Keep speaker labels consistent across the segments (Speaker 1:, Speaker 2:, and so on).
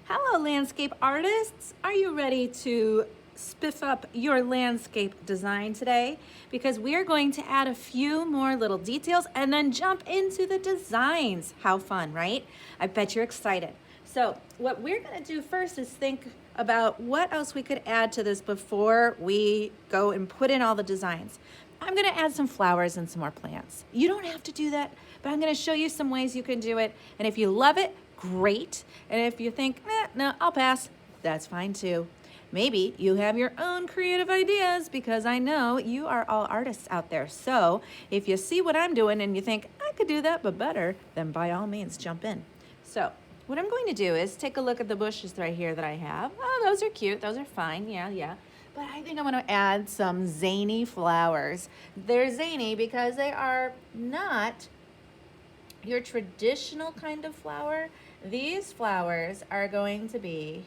Speaker 1: Hello, landscape artists. Are you ready to spiff up your landscape design today? Because we are going to add a few more little details and then jump into the designs. How fun, right? I bet you're excited. So what we're going to do first is think about what else we could add to this before we go and put in all the designs. I'm going to add some flowers and some more plants. You don't have to do that, but I'm going to show you some ways you can do it. And if you love it, great. And if you think, no, I'll pass, that's fine too. Maybe you have your own creative ideas because I know you are all artists out there. So if you see what I'm doing and you think, I could do that but better, then by all means, jump in. So what I'm going to do is take a look at the bushes right here that I have. Oh, those are cute. Those are fine. Yeah. But I think I'm going to add some zany flowers. They're zany because they are not your traditional kind of flower. These flowers are going to be,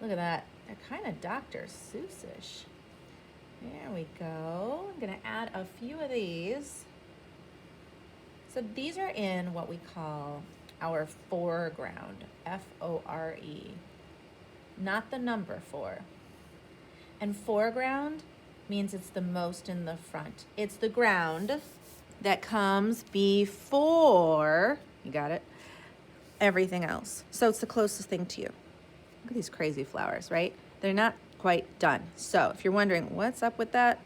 Speaker 1: look at that, they're kind of Dr. Seuss-ish. There we go. I'm going to add a few of these. So these are in what we call our foreground, F-O-R-E, not the number 4. And foreground means it's the most in the front. It's the ground that comes before, you got it, everything else. So it's the closest thing to you. Look at these crazy flowers, right? They're not quite done. So if you're wondering what's up with that,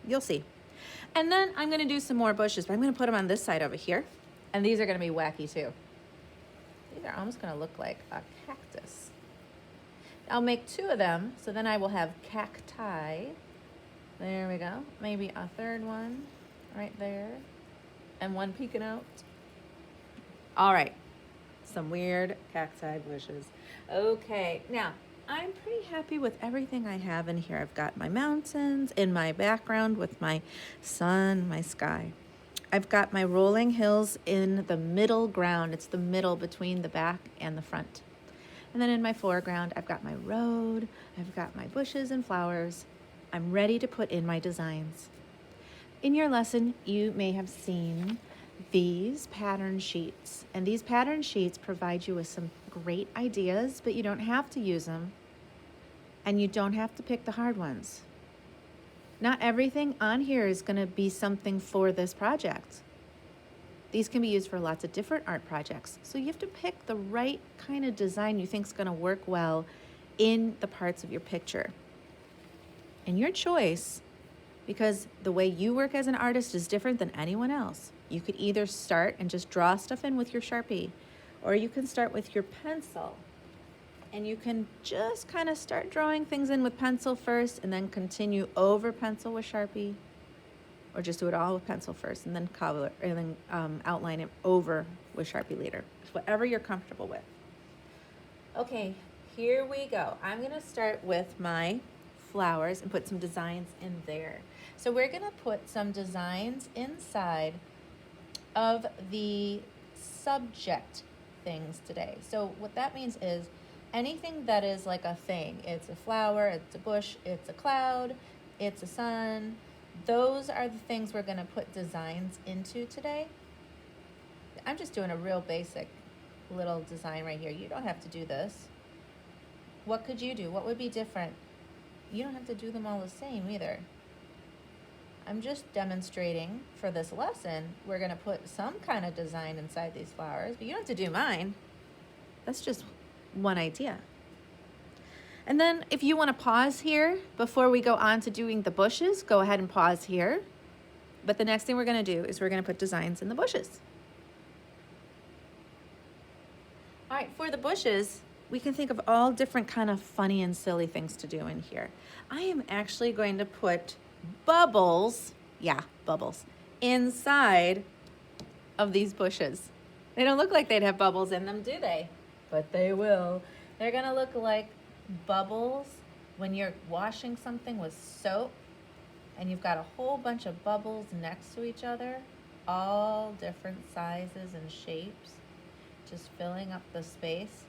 Speaker 1: you'll see. And then I'm going to do some more bushes, but I'm going to put them on this side over here. And these are going to be wacky too. These are almost going to look like a cactus. I'll make 2 of them, so then I will have cacti. There we go. Maybe a third one right there. And one peeking out. All right. Some weird cacti bushes. Okay. Now, I'm pretty happy with everything I have in here. I've got my mountains in my background with my sun, my sky. I've got my rolling hills in the middle ground. It's the middle between the back and the front. And then in my foreground, I've got my road, I've got my bushes and flowers. I'm ready to put in my designs. In your lesson, you may have seen these pattern sheets. And these pattern sheets provide you with some great ideas, but you don't have to use them. And you don't have to pick the hard ones. Not everything on here is going to be something for this project. These can be used for lots of different art projects. So you have to pick the right kind of design you think is going to work well in the parts of your picture. And your choice, because the way you work as an artist is different than anyone else. You could either start and just draw stuff in with your Sharpie, or you can start with your pencil. And you can just kind of start drawing things in with pencil first and then continue over pencil with Sharpie. Or just do it all with pencil first and then color and then outline it over with Sharpie later. Whatever you're comfortable with. Okay, here we go. I'm going to start with my flowers and put some designs in there. So we're going to put some designs inside of the subject things today. So what that means is anything that is like a thing. It's a flower, it's a bush, it's a cloud, it's a sun. Those are the things we're going to put designs into today. I'm just doing a real basic little design right here. You don't have to do this. What could you do? What would be different? You don't have to do them all the same either. I'm just demonstrating for this lesson. We're going to put some kind of design inside these flowers, but you don't have to do mine. That's just one idea. And then if you want to pause here before we go on to doing the bushes, go ahead and pause here. But the next thing we're going to do is we're going to put designs in the bushes. All right, for the bushes, we can think of all different kind of funny and silly things to do in here. I am actually going to put bubbles, bubbles, inside of these bushes. They don't look like they'd have bubbles in them, do they? But they will. They're going to look like bubbles when you're washing something with soap and you've got a whole bunch of bubbles next to each other, all different sizes and shapes, just filling up the space.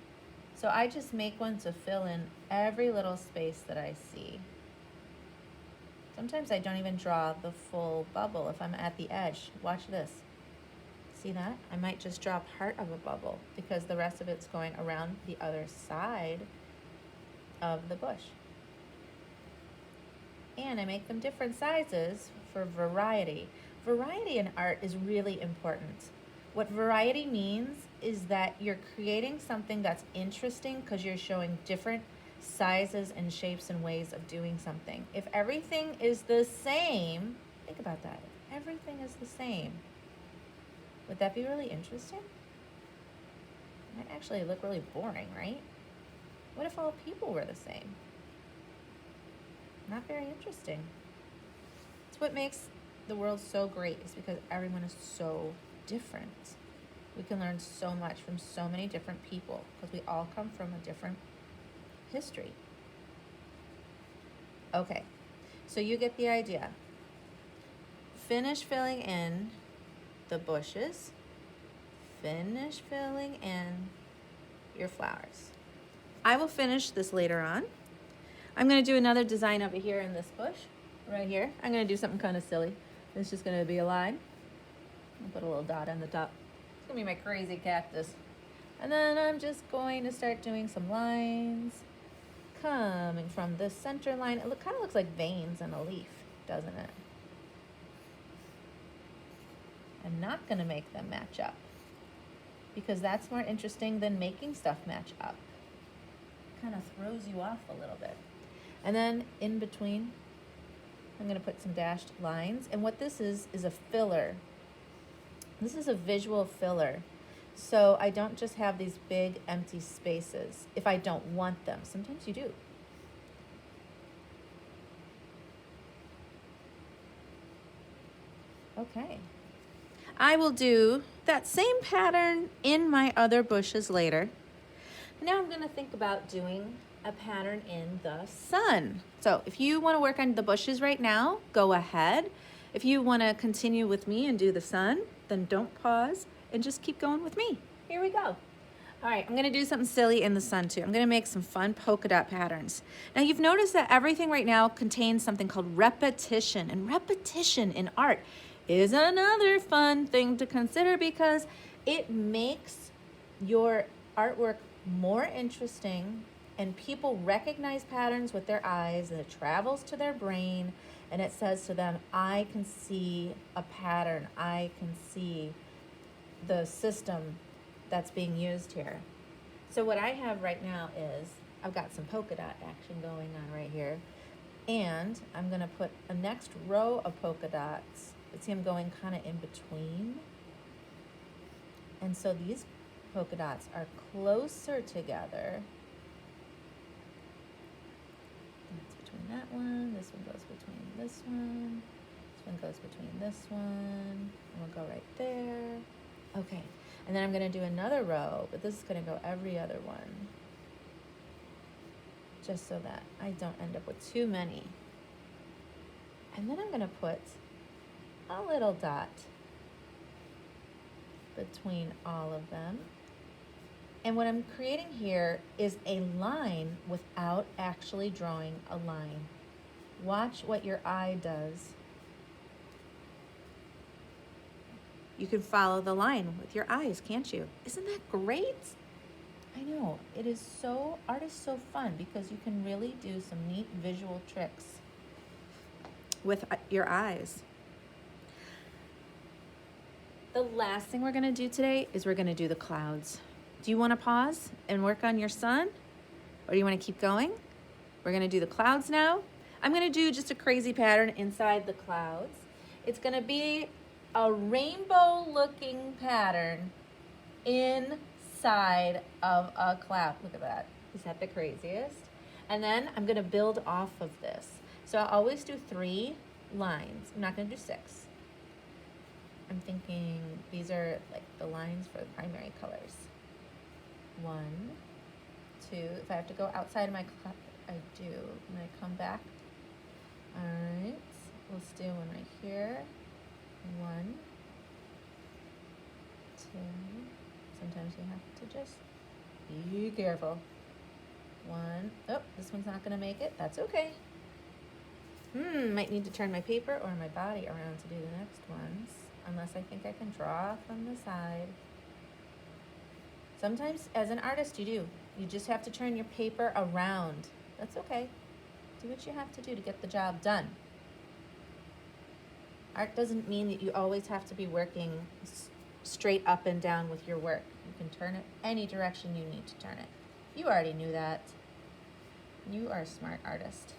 Speaker 1: So I just make one to fill in every little space that I see. Sometimes I don't even draw the full bubble if I'm at the edge. Watch this. See that? I might just draw part of a bubble because the rest of it's going around the other side of the bush. And I make them different sizes for variety. Variety in art is really important. What variety means is that you're creating something that's interesting because you're showing different sizes and shapes and ways of doing something. If everything is the same, think about that. If everything is the same, would that be really interesting? It might actually look really boring, right? What if all people were the same? Not very interesting. It's what makes the world so great, is because everyone is so different. We can learn so much from so many different people because we all come from a different history. Okay, so you get the idea. Finish filling in the bushes. Finish filling in your flowers. I will finish this later on. I'm going to do another design over here in this bush, right here. I'm going to do something kind of silly. It's just going to be a line. I'll put a little dot on the top. It's going to be my crazy cactus. And then I'm just going to start doing some lines coming from this center line. It kind of looks like veins in a leaf, doesn't it? I'm not going to make them match up because that's more interesting than making stuff match up. It kind of throws you off a little bit. And then in between, I'm going to put some dashed lines. And what this is a filler. This is a visual filler. So I don't just have these big empty spaces if I don't want them. Sometimes you do. Okay. I will do that same pattern in my other bushes later. Now I'm going to think about doing a pattern in the sun. So if you want to work on the bushes right now, go ahead. If you want to continue with me and do the sun, then don't pause and just keep going with me. Here we go. All right, I'm going to do something silly in the sun too. I'm going to make some fun polka dot patterns. Now you've noticed that everything right now contains something called repetition, and repetition in art is another fun thing to consider because it makes your artwork more interesting, and people recognize patterns with their eyes, and it travels to their brain, and it says to them, I can see a pattern. I can see the system that's being used here. So what I have right now is I've got some polka dot action going on right here, and I'm going to put a next row of polka dots. But see, I'm going kind of in between. And so these polka dots are closer together. That's between that one. This one goes between this one. This one goes between this one. And we'll go right there. Okay. And then I'm going to do another row, but this is going to go every other one. Just so that I don't end up with too many. And then I'm going to put a little dot between all of them. And what I'm creating here is a line without actually drawing a line. Watch what your eye does. You can follow the line with your eyes, can't you? Isn't that great? I know, it is so, art is so fun because you can really do some neat visual tricks with your eyes. The last thing we're gonna do today is we're gonna do the clouds. Do you wanna pause and work on your sun? Or do you wanna keep going? We're gonna do the clouds now. I'm gonna do just a crazy pattern inside the clouds. It's gonna be a rainbow looking pattern inside of a cloud. Look at that. Is that the craziest? And then I'm gonna build off of this. So I always do 3 lines. I'm not gonna do 6. I'm thinking these are like the lines for the primary colors. 1, 2. If I have to go outside of my cloud, I do. I'm gonna come back. All right, let's do one right here. 1, 2. Sometimes you have to just be careful. 1. Oh, this one's not gonna make it. That's okay. Might need to turn my paper or my body around to do the next ones. unless I think I can draw from the side. Sometimes, as an artist, you do. You just have to turn your paper around. That's okay. Do what you have to do to get the job done. Art doesn't mean that you always have to be working straight up and down with your work. You can turn it any direction you need to turn it. You already knew that. You are a smart artist.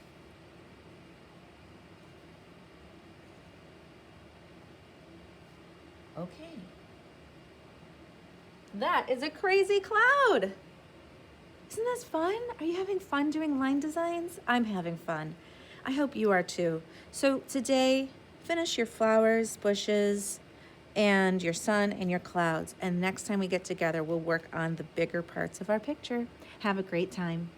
Speaker 1: Okay. That is a crazy cloud. Isn't this fun? Are you having fun doing line designs? I'm having fun. I hope you are too. So today, finish your flowers, bushes, and your sun and your clouds. And next time we get together, we'll work on the bigger parts of our picture. Have a great time.